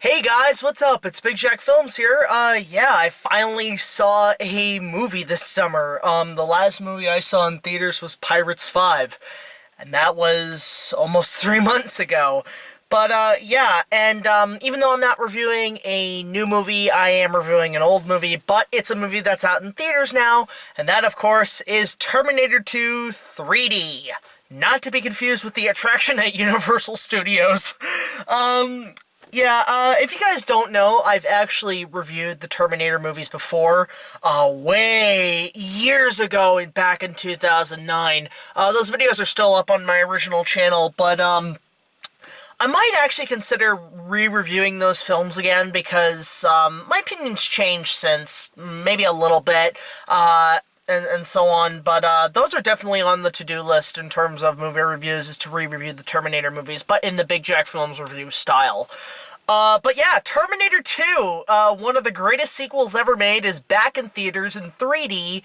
Hey guys, what's up? It's BigJackFilms here. Yeah, I finally saw a movie this summer. The last movie I saw in theaters was Pirates 5, and that was almost 3 months ago. But, yeah, and, even though I'm not reviewing a new movie, I am reviewing an old movie, but it's a movie that's out in theaters now, and that, of course, is Terminator 2 3D. Not to be confused with the attraction at Universal Studios. Yeah, if you guys don't know, I've actually reviewed the Terminator movies before, way years ago back in 2009. Those videos are still up on my original channel, but, I might actually consider re-reviewing those films again because, my opinion's changed since, maybe a little bit, and so on, but those are definitely on the to-do list in terms of movie reviews, is to re-review the Terminator movies, but in the Big Jack Films review style. But yeah, Terminator 2, one of the greatest sequels ever made, is back in theaters in 3D.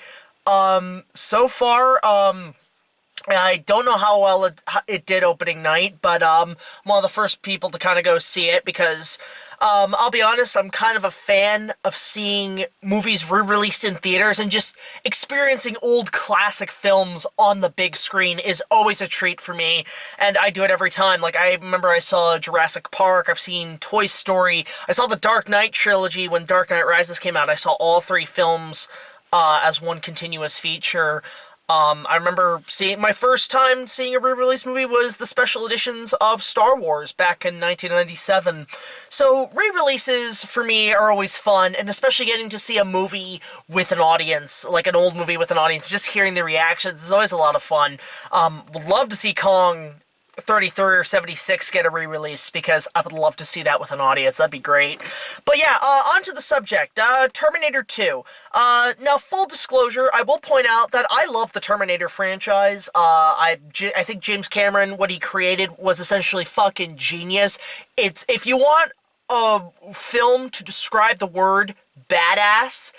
So far, I don't know how well it did opening night, but I'm one of the first people to kind of go see it because, I'll be honest, I'm kind of a fan of seeing movies re-released in theaters, and just experiencing old classic films on the big screen is always a treat for me, and I do it every time. Like, I remember I saw Jurassic Park, I've seen Toy Story, I saw the Dark Knight trilogy when Dark Knight Rises came out. I saw all three films, as one continuous feature. I remember my first time seeing a re-release movie was the special editions of Star Wars back in 1997. So, re-releases for me are always fun, and especially getting to see a movie with an audience, like an old movie with an audience, just hearing the reactions is always a lot of fun. Would love to see Kong 33 or 76 get a re-release, because I would love to see that with an audience. That'd be great. But yeah, on to the subject. Terminator 2. Now, full disclosure, I will point out that I love the Terminator franchise. I think James Cameron, what he created, was essentially fucking genius. If you want a film to describe the word badass,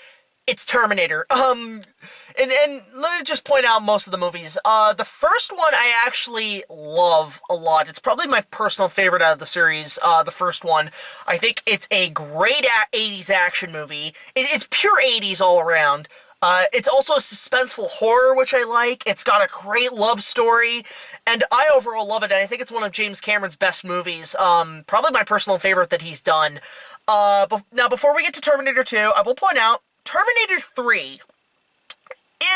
it's Terminator. And let me just point out most of the movies. The first one I actually love a lot. It's probably my personal favorite out of the series, the first one. I think it's a great 80s action movie. It's pure 80s all around. It's also a suspenseful horror, which I like. It's got a great love story, and I overall love it, and I think it's one of James Cameron's best movies. Probably my personal favorite that he's done. Now, before we get to Terminator 2, I will point out, Terminator 3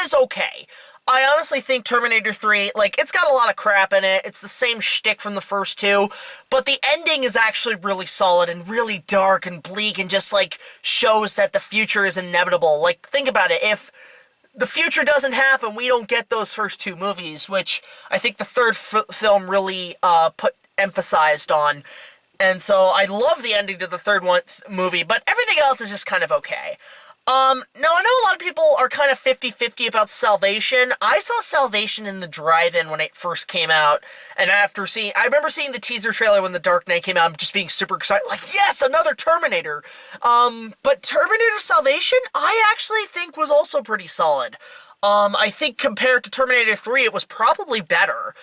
is okay. I honestly think Terminator 3, like, it's got a lot of crap in it. It's the same shtick from the first two, but the ending is actually really solid and really dark and bleak, and just, like, shows that the future is inevitable. Like, think about it. If the future doesn't happen, we don't get those first two movies, which I think the third film really emphasized on. And so I love the ending to the third movie, but everything else is just kind of okay. Now, I know a lot of people are kind of 50-50 about Salvation. I saw Salvation in the drive-in when it first came out, and I remember seeing the teaser trailer when The Dark Knight came out, and just being super excited, like, yes, another Terminator! But Terminator Salvation, I actually think was also pretty solid. I think compared to Terminator 3, it was probably better,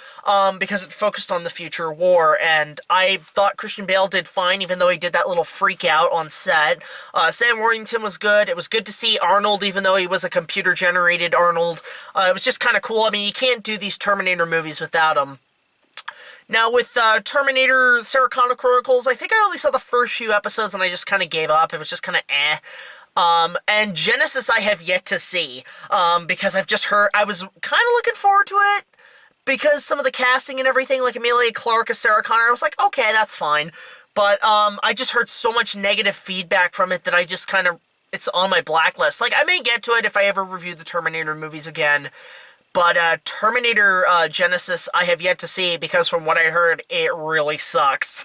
because it focused on the future war, and I thought Christian Bale did fine, even though he did that little freak out on set. Sam Worthington was good. It was good to see Arnold, even though he was a computer-generated Arnold. It was just kind of cool. I mean, you can't do these Terminator movies without him. Now, with Terminator Sarah Connor Chronicles, I think I only saw the first few episodes and I just kind of gave up. It was just kind of eh. And Genesis I have yet to see, because I've just heard, I was kind of looking forward to it, because some of the casting and everything, like Emilia Clarke as Sarah Connor, I was like, okay, that's fine. But, I just heard so much negative feedback from it that I just kind of, it's on my blacklist. Like, I may get to it if I ever review the Terminator movies again. But, Terminator, Genesis, I have yet to see, because from what I heard, it really sucks.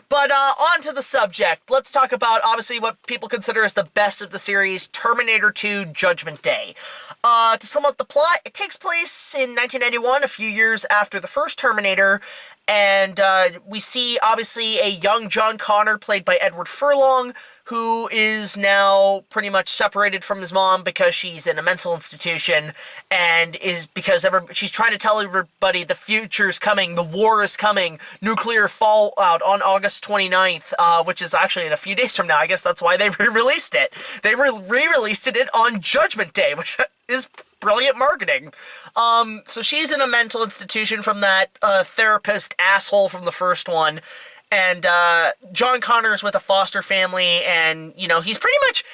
But, on to the subject. Let's talk about, obviously, what people consider as the best of the series, Terminator 2 Judgment Day. To sum up the plot, it takes place in 1991, a few years after the first Terminator, And we see, obviously, a young John Connor, played by Edward Furlong, who is now pretty much separated from his mom because she's in a mental institution, and she's trying to tell everybody the future's coming, the war is coming, nuclear fallout on August 29th, which is actually in a few days from now. I guess that's why they re-released it. They re-released it on Judgment Day, which is brilliant marketing. So she's in a mental institution from that therapist asshole from the first one, and John Connor's with a foster family, and he's pretty much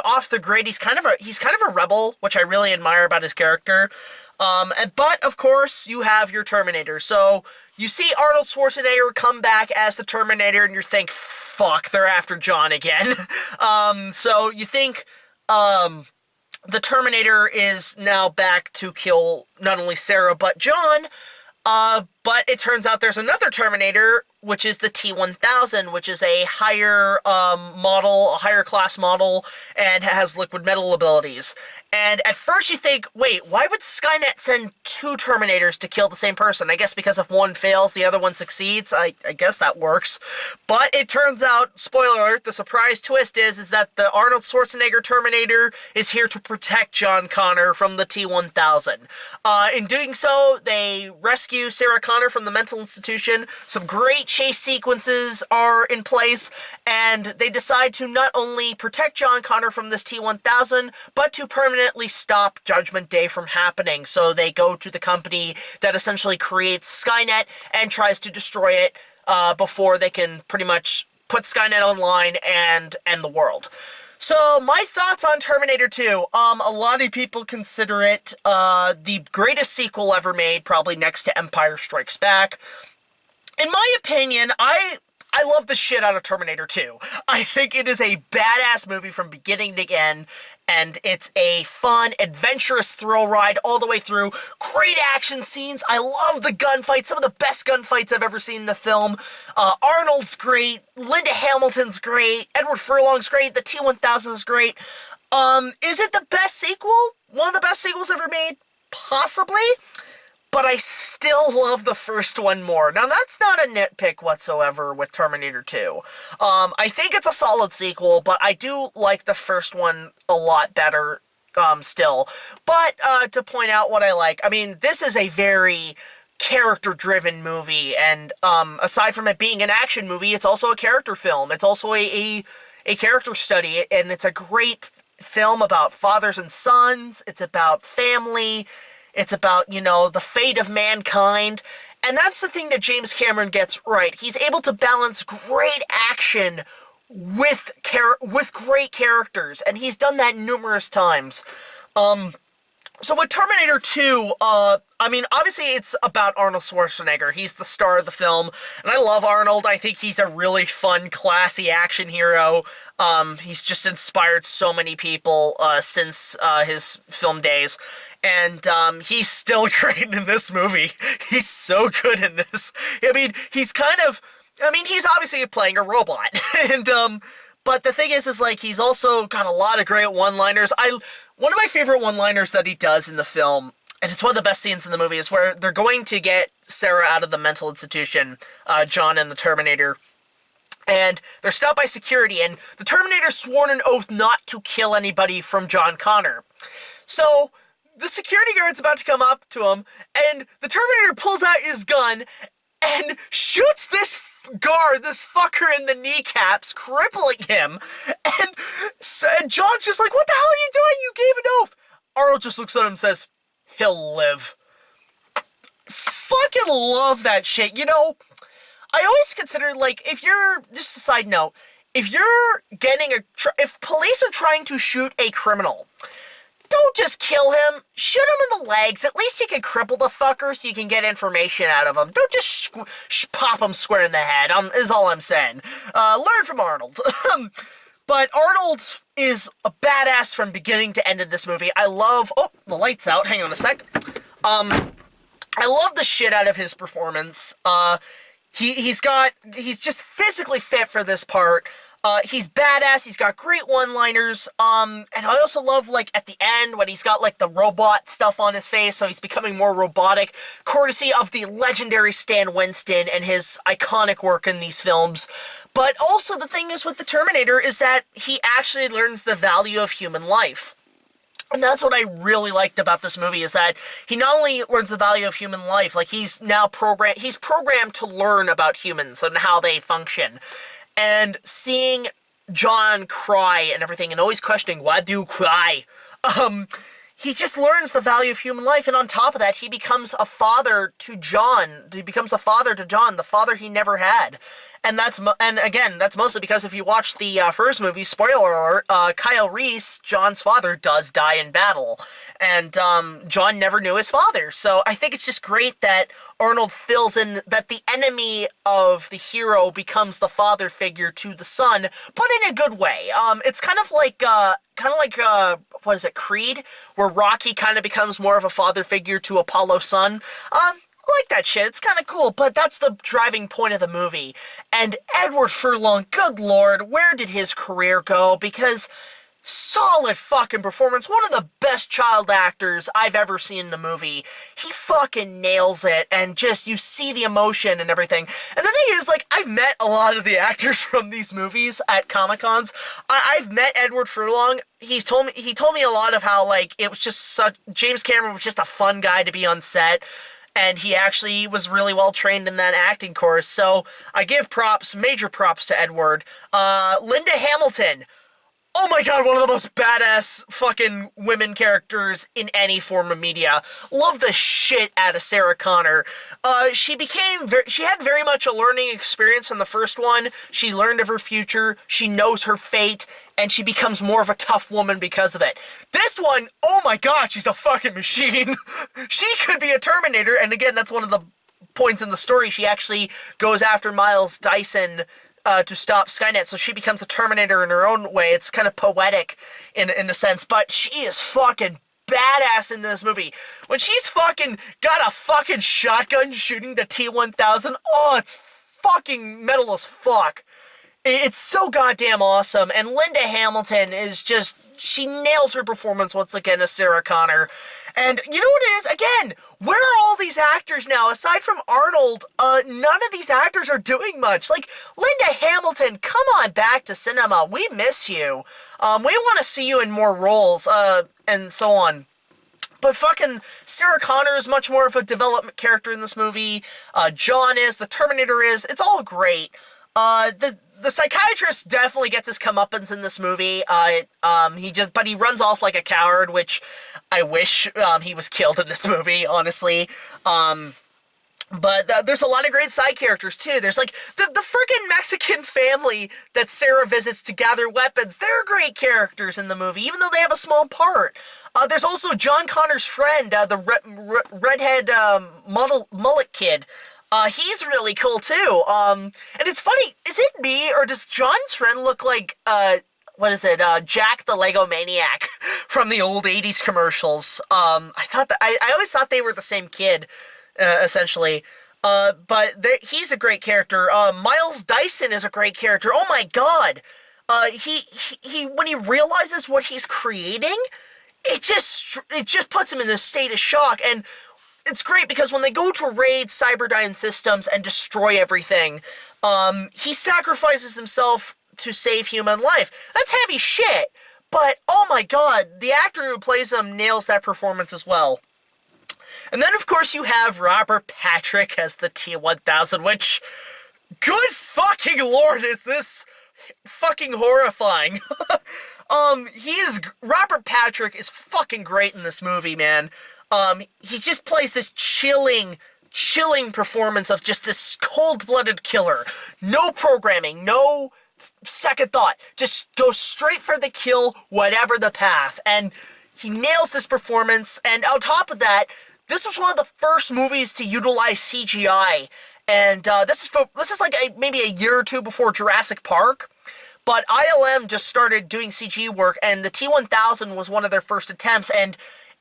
off the grid. He's kind of a rebel, which I really admire about his character. But of course you have your Terminator. So you see Arnold Schwarzenegger come back as the Terminator, and you think, fuck, they're after John again. So you think the Terminator is now back to kill not only Sarah, but John. But it turns out there's another Terminator, which is the T-1000, which is a higher higher class model, and has liquid metal abilities. And at first you think, wait, why would Skynet send two Terminators to kill the same person? I guess because if one fails, the other one succeeds. I guess that works. But it turns out, spoiler alert, the surprise twist is that the Arnold Schwarzenegger Terminator is here to protect John Connor from the T-1000. In doing so, they rescue Sarah Connor from the mental institution. Some great chase sequences are in place, and they decide to not only protect John Connor from this T-1000, but to permanently stop Judgment Day from happening. So they go to the company that essentially creates Skynet and tries to destroy it before they can pretty much put Skynet online and end the world. So my thoughts on Terminator 2, a lot of people consider it the greatest sequel ever made, probably next to Empire Strikes Back. In my opinion, I love the shit out of Terminator 2. I think it is a badass movie from beginning to end, and it's a fun, adventurous thrill ride all the way through. Great action scenes. I love the gunfights. Some of the best gunfights I've ever seen in the film. Arnold's great. Linda Hamilton's great. Edward Furlong's great. The T-1000 is great. Is it the best sequel? One of the best sequels ever made? Possibly. But I still love the first one more. Now, that's not a nitpick whatsoever with Terminator 2. I think it's a solid sequel, but I do like the first one a lot better still. But to point out what I like, I mean, this is a very character-driven movie, and aside from it being an action movie, it's also a character film. It's also a character study, and it's a great film about fathers and sons. It's about family. It's about, the fate of mankind. And that's the thing that James Cameron gets right. He's able to balance great action with great characters. And he's done that numerous times. So with Terminator 2, I mean, obviously it's about Arnold Schwarzenegger. He's the star of the film, and I love Arnold. I think he's a really fun, classy action hero. He's just inspired so many people since his film days, and he's still great in this movie. He's so good in this. I mean, he's obviously playing a robot, and but the thing is like, he's also got a lot of great one-liners. One of my favorite one-liners that he does in the film, and it's one of the best scenes in the movie, is where they're going to get Sarah out of the mental institution, John and the Terminator, and they're stopped by security, and the Terminator's sworn an oath not to kill anybody from John Connor. So the security guard's about to come up to him, and the Terminator pulls out his gun and shoots this fucker in the kneecaps, crippling him, and John's just like, what the hell are you doing? You gave an oath. Arnold just looks at him and says, he'll live. Fucking love that shit. I always consider, like, if you're, just a side note, if you're if police are trying to shoot a criminal, don't just kill him. Shoot him in the legs. At least you can cripple the fucker so you can get information out of him. Don't just pop him square in the head, is all I'm saying. Learn from Arnold. But Arnold is a badass from beginning to end of this movie. I love... Oh, the light's out. Hang on a sec. I love the shit out of his performance. He's just physically fit for this part. He's badass, he's got great one-liners, and I also love, like, at the end, when he's got, like, the robot stuff on his face, so he's becoming more robotic, courtesy of the legendary Stan Winston and his iconic work in these films. But also, the thing is with the Terminator is that he actually learns the value of human life. And that's what I really liked about this movie, is that he not only learns the value of human life, like, he's programmed to learn about humans and how they function. And seeing John cry and everything, and always questioning, why do you cry? He just learns the value of human life, and on top of that, he becomes a father to John. He becomes a father to John, the father he never had. And again, that's mostly because if you watch the first movie, spoiler alert, Kyle Reese, John's father, does die in battle. And John never knew his father. So I think it's just great that Arnold fills in that the enemy of the hero becomes the father figure to the son, but in a good way. It's kind of like what is it, Creed? Where Rocky kind of becomes more of a father figure to Apollo's son. I like that shit. It's kind of cool, but that's the driving point of the movie. And Edward Furlong, good lord, where did his career go? Because solid fucking performance. One of the best child actors I've ever seen in the movie. He fucking nails it, and just, you see the emotion and everything. And the thing is, like, I've met a lot of the actors from these movies at Comic-Cons. I've met Edward Furlong. He told me a lot of how, like, it was just James Cameron was just a fun guy to be on set. And he actually was really well trained in that acting course. So I give major props to Edward. Linda Hamilton. Oh my god, one of the most badass fucking women characters in any form of media. Love the shit out of Sarah Connor. She had very much a learning experience from the first one. She learned of her future, she knows her fate, and she becomes more of a tough woman because of it. This one, oh my god, she's a fucking machine. She could be a Terminator, and again, that's one of the points in the story. She actually goes after Miles Dyson to stop Skynet, so she becomes a Terminator in her own way. It's kind of poetic in a sense, but she is fucking badass in this movie. When she's fucking got a fucking shotgun shooting the T-1000, oh, it's fucking metal as fuck. It's so goddamn awesome, and Linda Hamilton is just, she nails her performance once again as Sarah Connor. And you know what it is? Again, where are all these actors now? Aside from Arnold, none of these actors are doing much. Like, Linda Hamilton, come on back to cinema. We miss you. We want to see you in more roles, and so on. But fucking Sarah Connor is much more of a development character in this movie. John is, the Terminator is. It's all great. The psychiatrist definitely gets his comeuppance in this movie. But he runs off like a coward, which I wish he was killed in this movie, honestly. But there's a lot of great side characters, too. There's, like, the freaking Mexican family that Sarah visits to gather weapons. They're great characters in the movie, even though they have a small part. There's also John Connor's friend, the redhead mullet kid. He's really cool, too. And it's funny, is it me, or does John's friend look like, Jack the Lego Maniac from the old 80s commercials? I always thought they were the same kid, essentially. But he's a great character. Miles Dyson is a great character. Oh my god! He when he realizes what he's creating, it just puts him in this state of shock, and it's great because when they go to raid Cyberdyne Systems and destroy everything, he sacrifices himself to save human life. That's heavy shit, but oh my god, the actor who plays him nails that performance as well. And then, of course, you have Robert Patrick as the T-1000, which, good fucking lord, is this fucking horrifying. Robert Patrick is fucking great in this movie, man. He just plays this chilling performance of just this cold-blooded killer. No programming, no second thought. Just go straight for the kill, whatever the path. And he nails this performance, and on top of that, this was one of the first movies to utilize CGI, and this is like maybe a year or two before Jurassic Park, but ILM just started doing CG work, and the T-1000 was one of their first attempts, and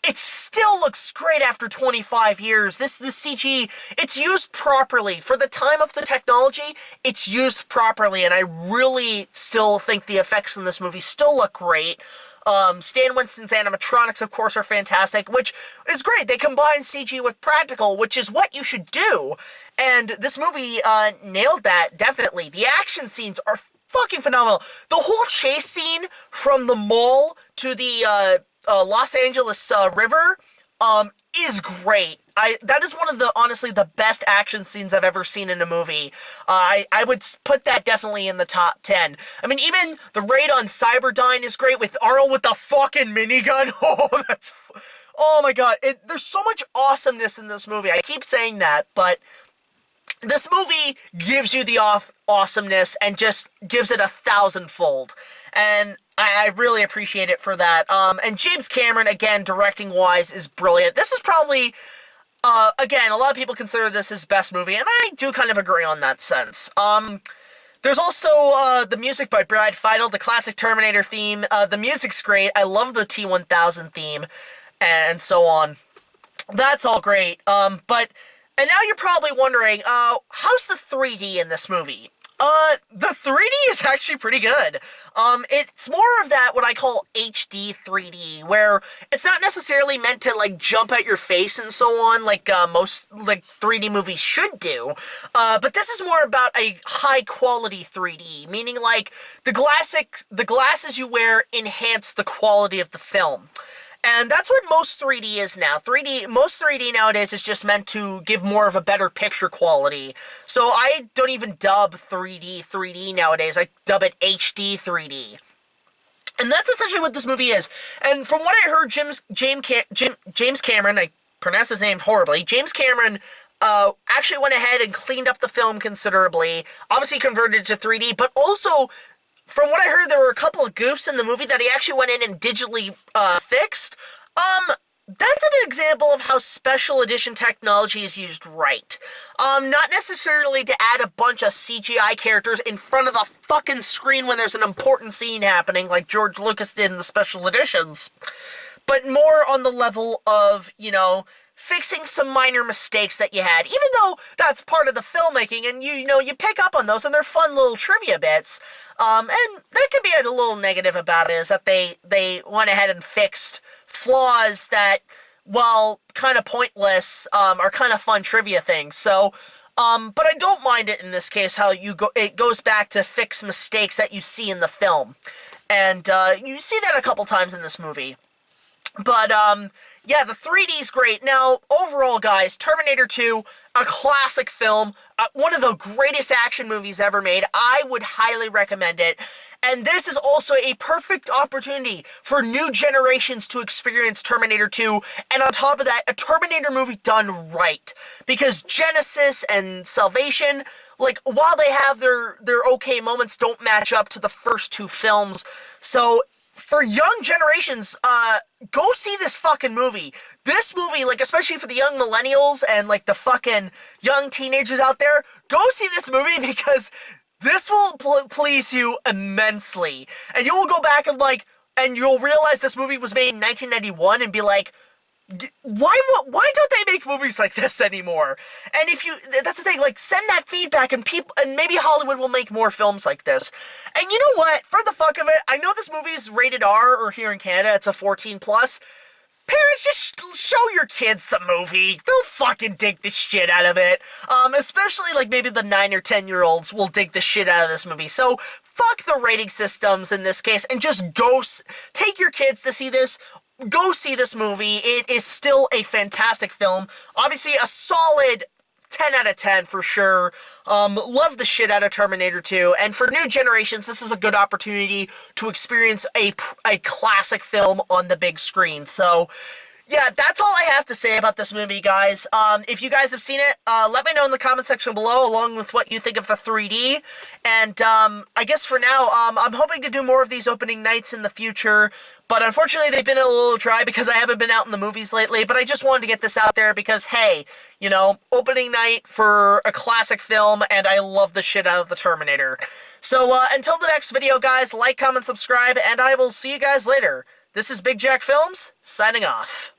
it still looks great after 25 years. The CG, it's used properly. For the time of the technology, it's used properly, and I really still think the effects in this movie still look great. Stan Winston's animatronics, of course, are fantastic, which is great. They combine CG with practical, which is what you should do. And this movie nailed that, definitely. The action scenes are fucking phenomenal. The whole chase scene from the mall to the Los Angeles River is great. That is one of the, honestly, the best action scenes I've ever seen in a movie. I would put that definitely in the top 10. I mean, even the raid on Cyberdyne is great with Arnold with the fucking minigun. Oh my god. There's so much awesomeness in this movie. I keep saying that, but this movie gives you the awesomeness and just gives it 1,000-fold. And I really appreciate it for that. And James Cameron, again, directing-wise, is brilliant. This is probably, again, a lot of people consider this his best movie, and I do kind of agree on that sense. There's also the music by Brad Fiedel, the classic Terminator theme. The music's great. I love the T-1000 theme, and so on. That's all great. And now you're probably wondering, how's the 3D in this movie? The 3D is actually pretty good. It's more of that, what I call HD 3D, where it's not necessarily meant to, like, jump at your face and so on, like, most, like, 3D movies should do. But this is more about a high-quality 3D, meaning, like, the glasses you wear enhance the quality of the film. And that's what most 3D is now. Most 3D nowadays is just meant to give more of a better picture quality. So I don't even dub 3D nowadays. I dub it HD 3D. And that's essentially what this movie is. And from what I heard, James Cameron, I pronounce his name horribly, James Cameron actually went ahead and cleaned up the film considerably. Obviously converted it to 3D, but also, from what I heard, there were a couple of goofs in the movie that he actually went in and digitally fixed. That's an example of how special edition technology is used right. Not necessarily to add a bunch of CGI characters in front of the fucking screen when there's an important scene happening, like George Lucas did in the special editions, but more on the level of, you know, fixing some minor mistakes that you had, even though that's part of the filmmaking, and you know, you pick up on those, and they're fun little trivia bits. And that could be a little negative about it, is that they went ahead and fixed flaws that, while kind of pointless, are kind of fun trivia things. So, but I don't mind it in this case, how it goes back to fix mistakes that you see in the film. And, you see that a couple times in this movie. But, yeah, the 3D's great. Now, overall, guys, Terminator 2, a classic film, one of the greatest action movies ever made. I would highly recommend it. And this is also a perfect opportunity for new generations to experience Terminator 2. And on top of that, a Terminator movie done right. Because Genesis and Salvation, like, while they have their okay moments, don't match up to the first two films. So, for young generations, go see this fucking movie. This movie, like, especially for the young millennials and, like, the fucking young teenagers out there, go see this movie because this will please you immensely. And you will go back and, like, and you'll realize this movie was made in 1991 and be like, why don't they make movies like this anymore? And that's the thing, like, send that feedback, and maybe Hollywood will make more films like this. And you know what? For the fuck of it, I know this movie is rated R, or here in Canada, it's a 14+. Parents, just show your kids the movie. They'll fucking dig the shit out of it. Especially, like, maybe the 9 or 10-year-olds will dig the shit out of this movie. So, fuck the rating systems in this case, and just take your kids to see this. Go see this movie. It is still a fantastic film. Obviously, a solid 10 out of 10 for sure. Love the shit out of Terminator 2. And for new generations, this is a good opportunity to experience a classic film on the big screen. So, yeah, that's all I have to say about this movie, guys. If you guys have seen it, let me know in the comment section below, along with what you think of the 3D. And, I guess for now, I'm hoping to do more of these opening nights in the future. But unfortunately, they've been a little dry because I haven't been out in the movies lately. But I just wanted to get this out there because, hey, you know, opening night for a classic film, and I love the shit out of the Terminator. So, until the next video, guys, like, comment, subscribe, and I will see you guys later. This is BigJackFilms, signing off.